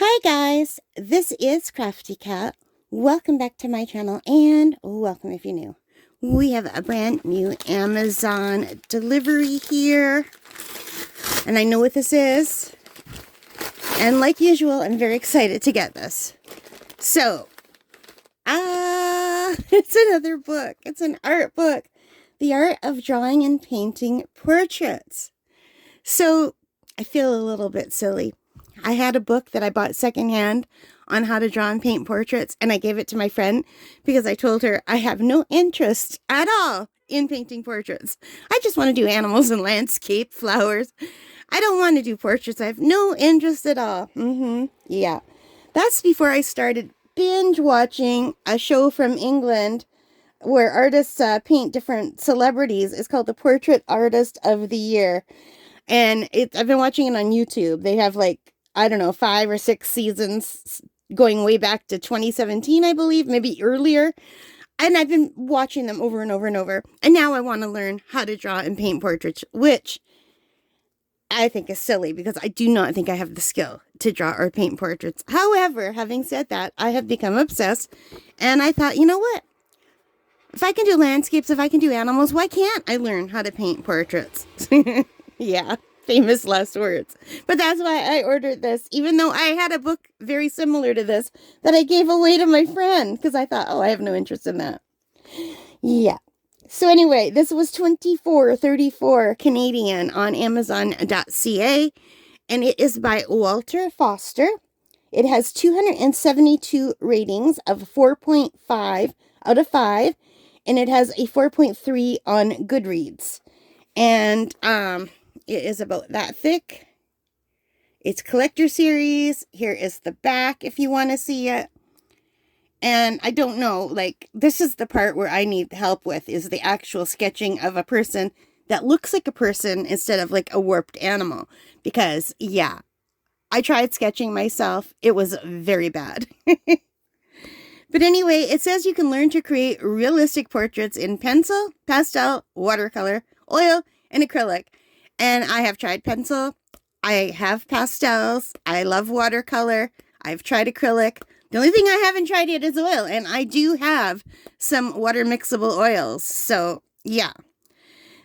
Hi guys, this is Crafty Cat. Welcome back to my channel and welcome if you're new. We have a brand new Amazon delivery here. And I know what this is. And like usual, I'm very excited to get this. So, it's another book. It's an art book. The Art of Drawing and Painting Portraits. So, I feel a little bit silly. I had a book that I bought secondhand on how to draw and paint portraits, and I gave it to my friend because I told her I have no interest at all in painting portraits. I just want to do animals and landscape, flowers. I don't want to do portraits. I have no interest at all. Yeah. That's before I started binge watching a show from England where artists paint different celebrities. It's called the Portrait Artist of the Year. And I've been watching it on YouTube. They have I don't know, 5 or 6 seasons going way back to 2017, I believe, maybe earlier. And I've been watching them over and over and over. And now I want to learn how to draw and paint portraits, which I think is silly because I do not think I have the skill to draw or paint portraits. However, having said that, I have become obsessed. And I thought, you know what? If I can do landscapes, if I can do animals, why can't I learn how to paint portraits? Yeah, famous last words. But that's why I ordered this, even though I had a book very similar to this that I gave away to my friend because I thought, oh, I have no interest in that. Yeah. So anyway, this was $24.34 Canadian on Amazon.ca, and it is by Walter Foster. It has 272 ratings of 4.5 out of 5, and it has a 4.3 on Goodreads. And it is about that thick. It's collector series. Here is the back if you want to see it. And I don't know, this is the part where I need help with, is the actual sketching of a person that looks like a person instead of like a warped animal. Because, yeah, I tried sketching myself. It was very bad. But anyway, it says you can learn to create realistic portraits in pencil, pastel, watercolor, oil, and acrylic. And I have tried pencil. I have pastels. I love watercolor. I've tried acrylic. The only thing I haven't tried yet is oil. And I do have some water mixable oils. So, yeah.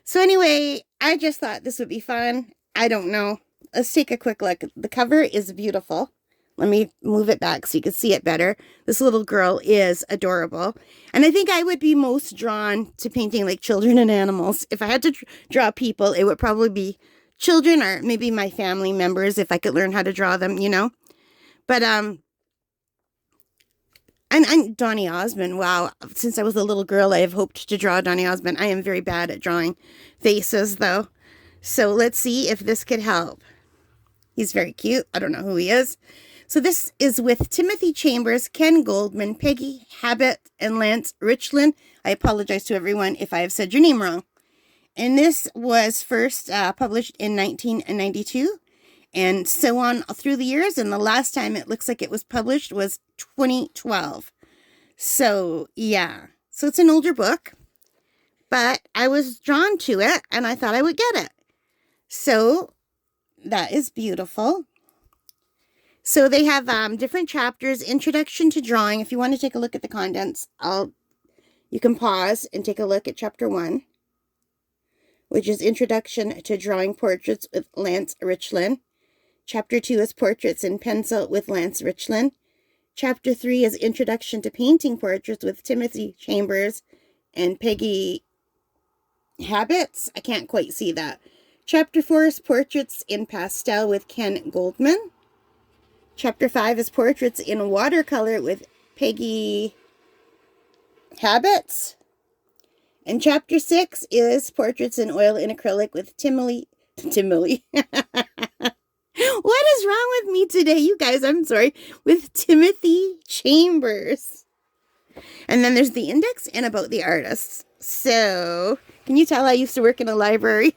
So anyway, I just thought this would be fun. I don't know. Let's take a quick look. The cover is beautiful. Let me move it back so you can see it better. This little girl is adorable. And I think I would be most drawn to painting like children and animals. If I had to draw people, it would probably be children or maybe my family members if I could learn how to draw them, you know. But, and Donny Osmond, wow. Since I was a little girl, I have hoped to draw Donny Osmond. I am very bad at drawing faces, though. So let's see if this could help. He's very cute. I don't know who he is. So this is with Timothy Chambers, Ken Goldman, Peggy Habit, and Lance Richland. I apologize to everyone if I have said your name wrong. And this was first published in 1992 and so on through the years. And the last time it looks like it was published was 2012. So, yeah. So it's an older book, but I was drawn to it and I thought I would get it. So that is beautiful. So they have different chapters, Introduction to Drawing. If you want to take a look at the contents, you can pause and take a look at Chapter 1, which is Introduction to Drawing Portraits with Lance Richland. Chapter 2 is Portraits in Pencil with Lance Richland. Chapter 3 is Introduction to Painting Portraits with Timothy Chambers and Peggy Habits. I can't quite see that. Chapter 4 is Portraits in Pastel with Ken Goldman. Chapter 5 is Portraits in Watercolor with Peggy Habits. And Chapter 6 is Portraits in Oil and Acrylic with Timely. What is wrong with me today, you guys? I'm sorry. With Timothy Chambers. And then there's the index and about the artists. So, can you tell I used to work in a library?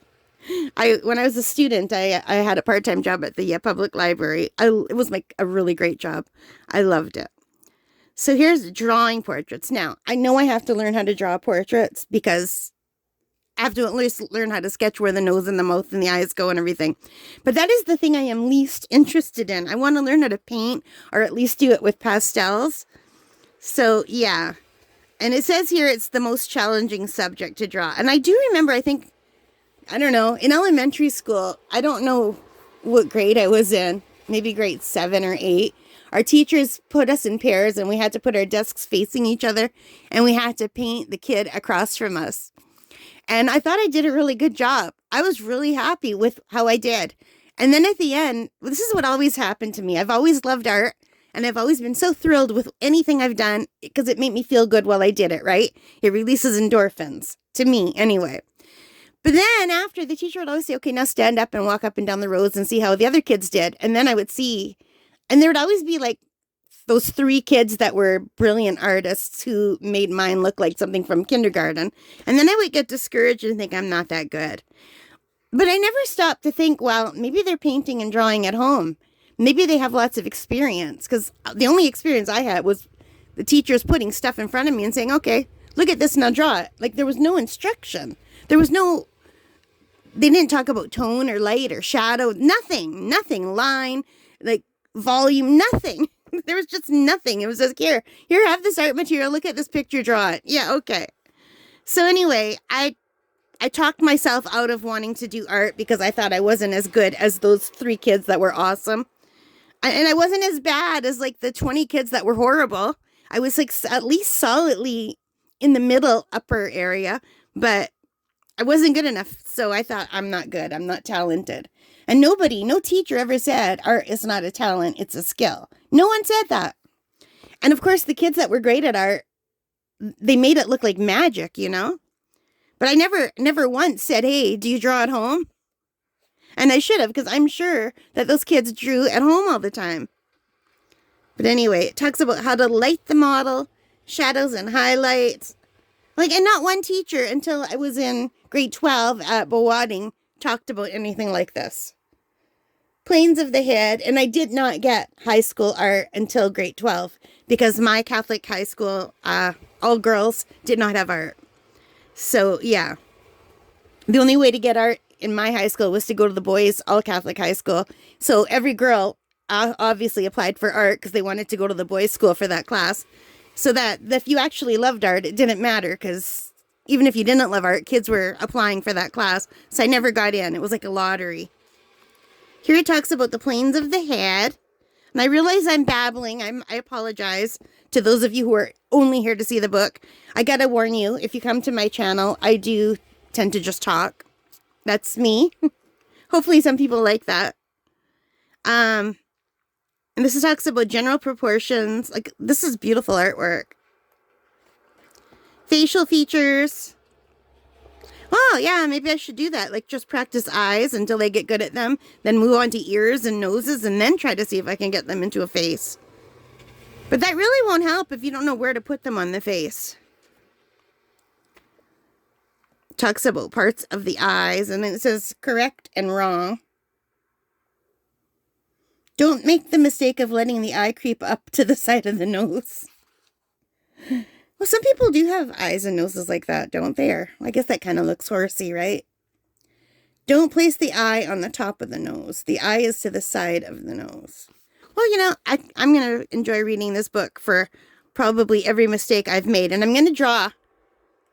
When I was a student, I had a part-time job at the public library. It was a really great job. I loved it. So here's drawing portraits. Now, I know I have to learn how to draw portraits because I have to at least learn how to sketch where the nose and the mouth and the eyes go and everything. But that is the thing I am least interested in. I want to learn how to paint, or at least do it with pastels. So, yeah. And it says here it's the most challenging subject to draw. And I do remember, I don't know, in elementary school, I don't know what grade I was in, maybe grade 7 or 8. Our teachers put us in pairs and we had to put our desks facing each other and we had to paint the kid across from us. And I thought I did a really good job. I was really happy with how I did. And then at the end, this is what always happened to me. I've always loved art and I've always been so thrilled with anything I've done because it made me feel good while I did it, right? It releases endorphins, to me anyway. But then after, the teacher would always say, okay, now stand up and walk up and down the rows and see how the other kids did. And then I would see, and there would always be like those 3 kids that were brilliant artists who made mine look like something from kindergarten. And then I would get discouraged and think I'm not that good. But I never stopped to think, well, maybe they're painting and drawing at home. Maybe they have lots of experience, because the only experience I had was the teachers putting stuff in front of me and saying, okay, look at this, now draw it. Like there was no instruction. There was no, they didn't talk about tone or light or shadow, nothing, line, like volume, nothing. There was just nothing. It was just, here, have this art material. Look at this picture, draw it. Yeah, okay. So anyway, I talked myself out of wanting to do art because I thought I wasn't as good as those 3 kids that were awesome. And I wasn't as bad as like the 20 kids that were horrible. I was like at least solidly in the middle upper area, but I wasn't good enough. So I thought, I'm not good. I'm not talented. And no teacher ever said art is not a talent, it's a skill. No one said that. And of course, the kids that were great at art, they made it look like magic, you know? But I never once said, hey, do you draw at home? And I should have, because I'm sure that those kids drew at home all the time. But anyway, it talks about how to light the model, shadows and highlights. Like, and not one teacher until I was in grade 12 at Bowading talked about anything like this. Planes of the head, and I did not get high school art until grade 12 because my Catholic high school, all girls, did not have art. So, yeah. The only way to get art in my high school was to go to the boys' all-Catholic high school. So every girl obviously applied for art because they wanted to go to the boys' school for that class. So that if you actually loved art, it didn't matter because even if you didn't love art, kids were applying for that class. So I never got in. It was like a lottery. Here it talks about the planes of the head. And I realize I'm babbling. I apologize to those of you who are only here to see the book. I gotta warn you, if you come to my channel, I do tend to just talk. That's me. Hopefully some people like that. And this talks about general proportions. Like, this is beautiful artwork. Facial features. Oh, yeah, maybe I should do that. Like, just practice eyes until I get good at them. Then move on to ears and noses and then try to see if I can get them into a face. But that really won't help if you don't know where to put them on the face. Talks about parts of the eyes, and then it says correct and wrong. Don't make the mistake of letting the eye creep up to the side of the nose. Well, some people do have eyes and noses like that, don't they? I guess that kind of looks horsey, right? Don't place the eye on the top of the nose. The eye is to the side of the nose. Well, you know, I'm going to enjoy reading this book for probably every mistake I've made. And I'm going to draw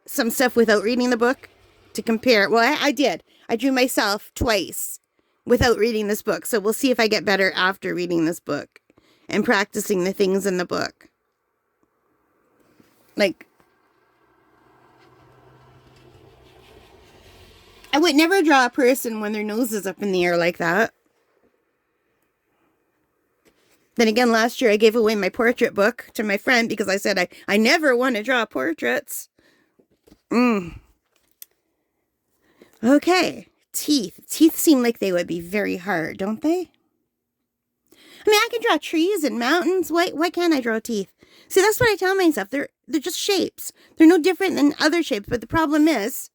some stuff without reading the book to compare. Well, I did. I drew myself twice without reading this book. So we'll see if I get better after reading this book and practicing the things in the book. Like, I would never draw a person when their nose is up in the air like that. Then again, last year I gave away my portrait book to my friend because I said I never want to draw portraits. Okay, teeth. Teeth seem like they would be very hard, don't they? I mean, I can draw trees and mountains. Why can't I draw teeth? See, that's what I tell myself. They're just shapes. They're no different than other shapes. But the problem is,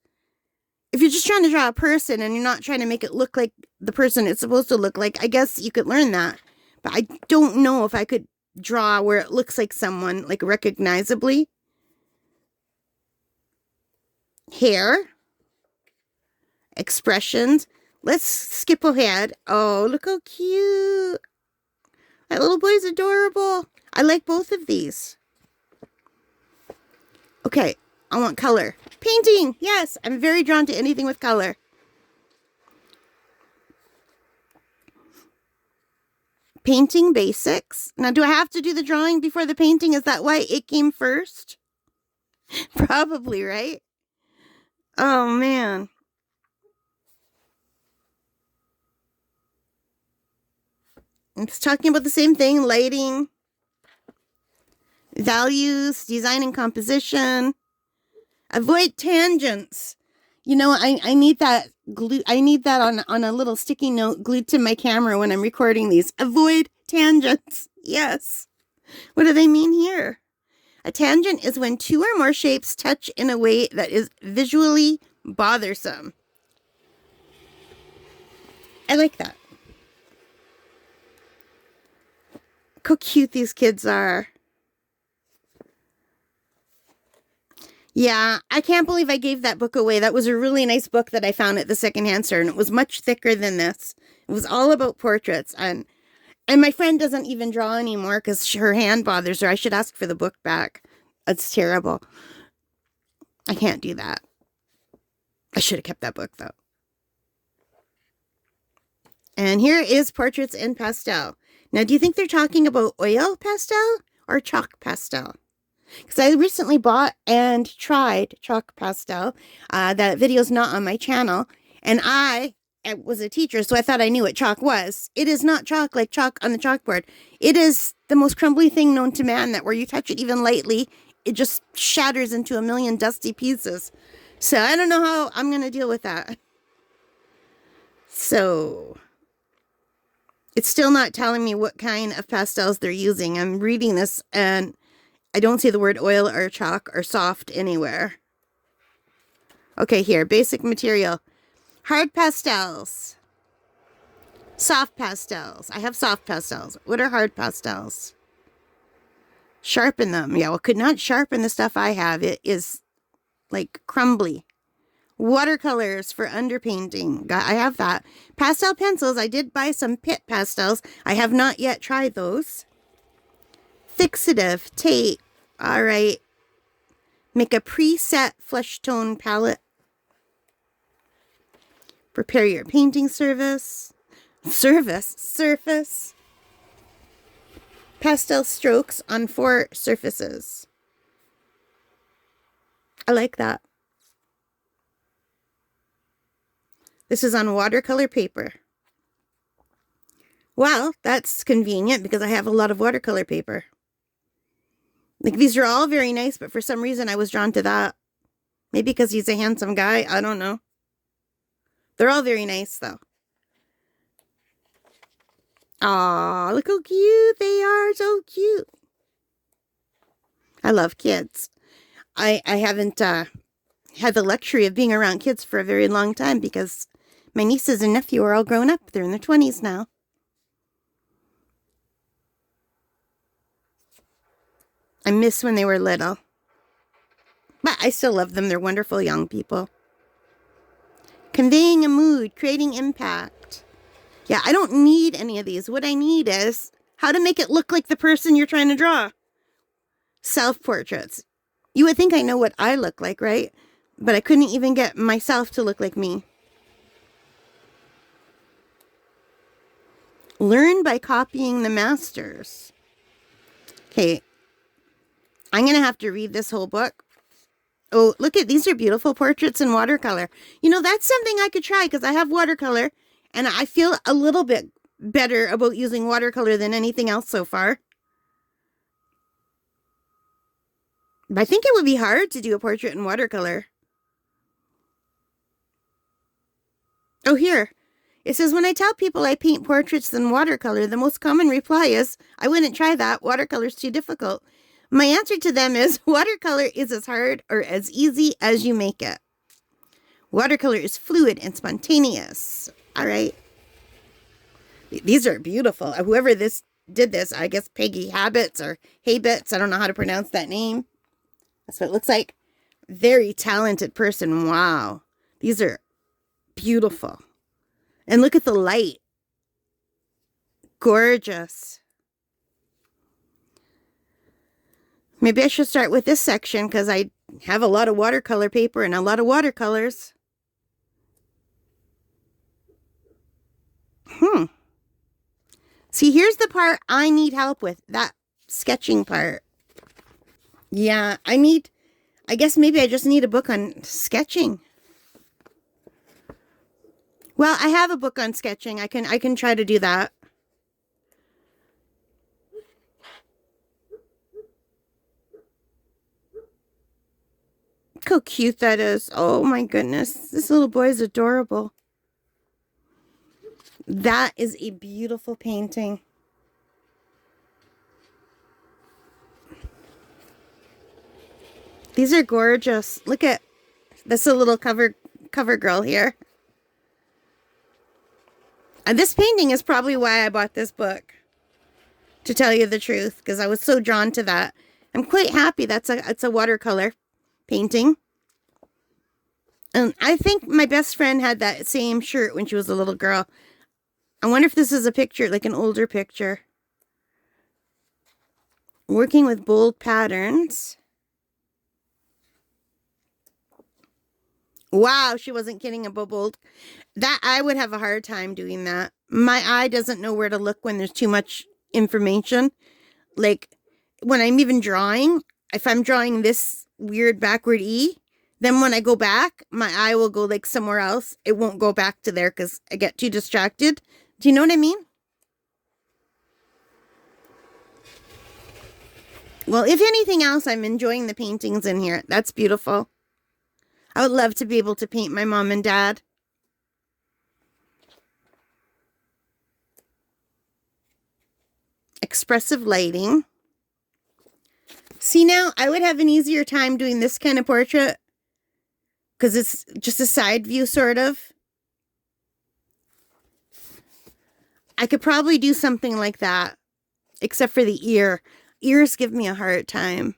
if you're just trying to draw a person and you're not trying to make it look like the person it's supposed to look like, I guess you could learn that. But I don't know if I could draw where it looks like someone, like recognizably. Hair. expressions. Let's skip ahead. Oh, look how cute. That little boy's adorable. I like both of these. Okay, I want color. Painting. Yes, I'm very drawn to anything with color. Painting basics. Now, do I have to do the drawing before the painting? Is that why it came first? Probably, right? Oh, man. It's talking about the same thing. Lighting, values, design and composition. Avoid tangents. You know, I need that glue. I need that on a little sticky note glued to my camera when I'm recording these. Avoid tangents. Yes. What do they mean here? A tangent is when two or more shapes touch in a way that is visually bothersome. I like that. Look how cute these kids are. Yeah, I can't believe I gave that book away. That was a really nice book that I found at the secondhand store, and it was much thicker than this. It was all about portraits, and my friend doesn't even draw anymore because her hand bothers her. I should ask for the book back. It's terrible. I can't do that. I should have kept that book, though. And here is Portraits in Pastel. Now, do you think they're talking about oil pastel or chalk pastel? Because I recently bought and tried chalk pastel. That video's not on my channel. And I was a teacher, so I thought I knew what chalk was. It is not chalk like chalk on the chalkboard. It is the most crumbly thing known to man, that where you touch it even lightly, it just shatters into a million dusty pieces. So I don't know how I'm going to deal with that. So it's still not telling me what kind of pastels they're using. I'm reading this and I don't see the word oil or chalk or soft anywhere. Okay, here, basic material. Hard pastels. Soft pastels. I have soft pastels. What are hard pastels? Sharpen them. Yeah, well, could not sharpen the stuff I have. It is like crumbly. Watercolors for underpainting. I have that. Pastel pencils. I did buy some Pitt pastels. I have not yet tried those. Fixative tape. All right. Make a preset flesh tone palette. Prepare your painting surface. Pastel strokes on 4 surfaces. I like that. This is on watercolor paper. Well, that's convenient because I have a lot of watercolor paper. Like, these are all very nice, but for some reason I was drawn to that. Maybe because he's a handsome guy. I don't know. They're all very nice, though. Aw, look how cute they are. So cute. I love kids. I haven't had the luxury of being around kids for a very long time because my nieces and nephew are all grown up. They're in their 20s now. I miss when they were little. But I still love them. They're wonderful young people. Conveying a mood, creating impact. Yeah, I don't need any of these. What I need is how to make it look like the person you're trying to draw. Self-portraits. You would think I know what I look like, right? But I couldn't even get myself to look like me. Learn by copying the masters. Okay. I'm going to have to read this whole book. Oh, look at these are beautiful portraits in watercolor. You know, that's something I could try because I have watercolor and I feel a little bit better about using watercolor than anything else so far. But I think it would be hard to do a portrait in watercolor. Oh, here. It says, when I tell people I paint portraits in watercolor, the most common reply is, I wouldn't try that. Watercolor's too difficult. My answer to them is, watercolor is as hard or as easy as you make it. Watercolor is fluid and spontaneous. All right. These are beautiful. Whoever did this, I guess Peggy Habits or Habits. I don't know how to pronounce that name. That's what it looks like. Very talented person. Wow. These are beautiful. And look at the light. Gorgeous. Maybe I should start with this section because I have a lot of watercolor paper and a lot of watercolors. See, here's the part I need help with. That sketching part. Yeah, I guess maybe I just need a book on sketching. Well, I have a book on sketching. I can try to do that. Look how cute that is. Oh my goodness. This little boy is adorable. That is a beautiful painting. These are gorgeous. Look at this little cover girl here. And this painting is probably why I bought this book, to tell you the truth, because I was so drawn to that. I'm quite happy it's a watercolor painting. And I think my best friend had that same shirt when she was a little girl. I wonder if this is a picture, like an older picture. Working with bold patterns. Wow, she wasn't kidding about bold. That I would have a hard time doing that. My eye doesn't know where to look when there's too much information. Like when I'm even drawing, if I'm drawing this weird backward E, then when I go back, my eye will go like somewhere else. It won't go back to there because I get too distracted. Do you know what I mean? Well, if anything else, I'm enjoying the paintings in here. That's beautiful. I would love to be able to paint my mom and dad. Expressive lighting. See, now I would have an easier time doing this kind of portrait because it's just a side view, sort of. I could probably do something like that, except for the ear. Ears give me a hard time.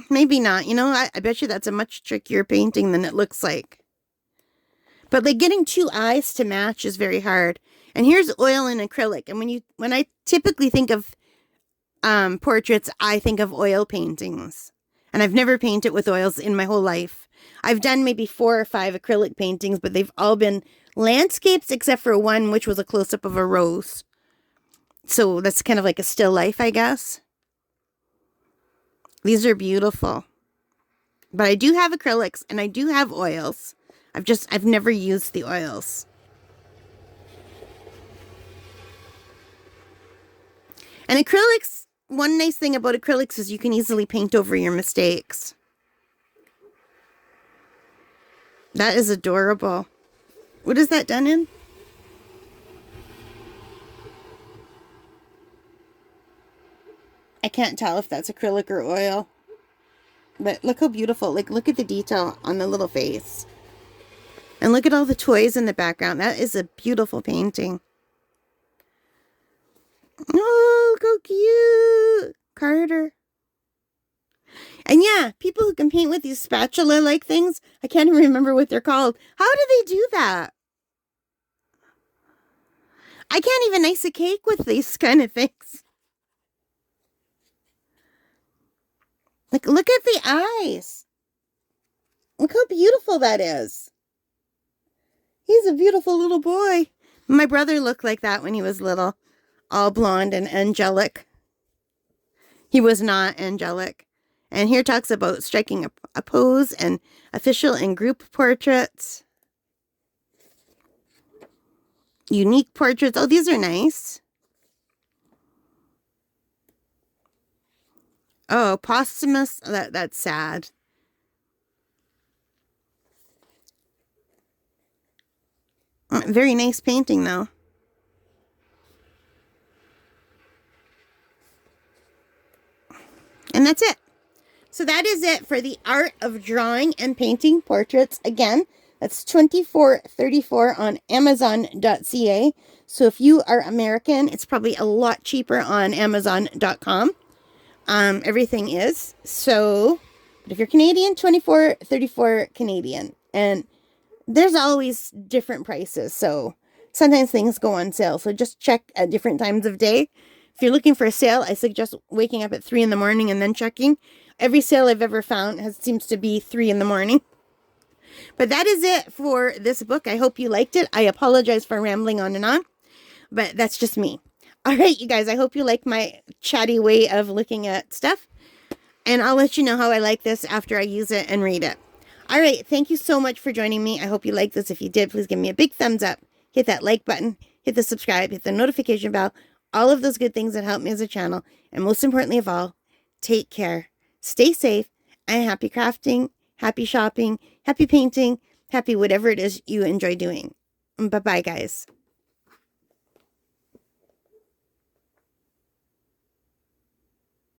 Maybe not. You know, I bet you that's a much trickier painting than it looks like. But like getting two eyes to match is very hard. And here's oil and acrylic. And when I typically think of portraits, I think of oil paintings. And I've never painted with oils in my whole life. I've done maybe 4 or 5 acrylic paintings, but they've all been landscapes except for one, which was a close-up of a rose. So that's kind of like a still life, I guess. These are beautiful. But I do have acrylics and I do have oils. I've never used the oils. And acrylics, one nice thing about acrylics is you can easily paint over your mistakes. That is adorable. What is that done in? I can't tell if that's acrylic or oil. But look how beautiful. Like, look at the detail on the little face. And look at all the toys in the background. That is a beautiful painting. Oh, look how cute. Carter. And yeah, people who can paint with these spatula-like things, I can't even remember what they're called. How do they do that? I can't even ice a cake with these kind of things. Like, look at the eyes. Look how beautiful that is. He's a beautiful little boy. My brother looked like that when he was little. All blonde and angelic. He was not angelic. And here talks about striking a pose and official and group portraits. Unique portraits. Oh, these are nice. Oh, posthumous. That's sad. Very nice painting, though. And that's it. So that is it for the art of drawing and painting portraits. Again, that's $24.34 on Amazon.ca. So if you are American, it's probably a lot cheaper on Amazon.com. Everything is. So But if you're Canadian, 24.34 Canadian. And there's always different prices, so sometimes things go on sale. So just check at different times of day. If you're looking for a sale, I suggest waking up at 3 in the morning and then checking. Every sale I've ever found seems to be 3 in the morning. But that is it for this book. I hope you liked it. I apologize for rambling on and on, but that's just me. All right, you guys, I hope you like my chatty way of looking at stuff. And I'll let you know how I like this after I use it and read it. All right, thank you so much for joining me. I hope you liked this. If you did, please give me a big thumbs up. Hit that like button, hit the subscribe, hit the notification bell, all of those good things that help me as a channel. And most importantly of all, take care, stay safe, and happy crafting, happy shopping, happy painting, happy whatever it is you enjoy doing. Bye-bye, guys.